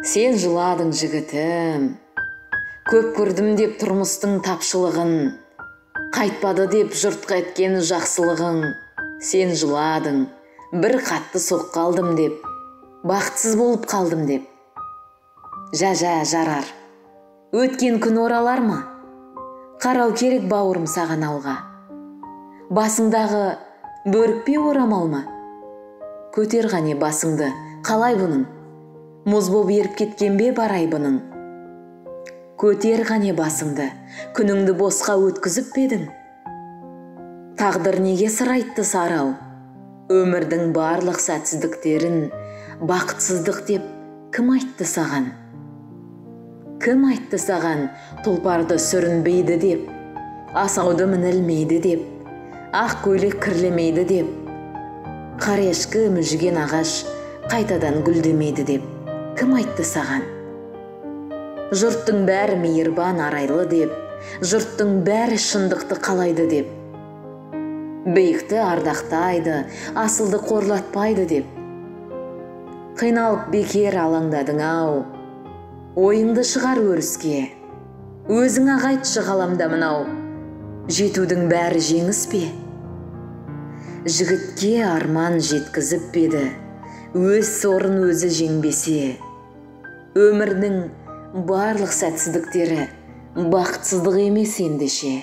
Сен жыладың жігітім, көп көрдім деп тұрмыстың тапшылығын, қайтпады деп жұртқа еткен жақсылығың. Сен жыладың, бір қатты соққы алдым деп, бақытсыз болып қалдым деп. Жа жарар, өткен күн оралар ма? Қарау керек бауырым саған алға. Басыңдағы бөрікпе орамал ма? Көтер ғане басыңды, қалай бұның? Мұз боп еріп кеткен бе барай бұның? Көтер ғане басыңды, күніңді босқа өткізіп бедің? Тағдыр неге сыр айтты сарау? Өмірдің барлық сәтсіздіктерін бақытсыздық деп кім айтты саған? Кім айтты саған тұлпарды сүрінбейді деп, асауды мінілмейді деп, ақ көйлек кірлемейді деп, қарешкі мүжген ағаш қайтадан гүлдемейді деп, кім айтты саған? Жұрттың бәрі мейірбан арайлы деп, жұрттың бәрі шындықты қалайды деп, биікті ардақтайды, асылды қорлатпайды деп. Қиналып бекер алаңдадың ау, ойыңды шығар өріске, өзің айтшы ғаламда мынау, жетудің бәрі жеңіс пе? Жігітке арман жеткізіп беді, өз сорын өзі жеңбесе, өмірдің барлық сәтсіздіктері бақытсыздық емес ендеше.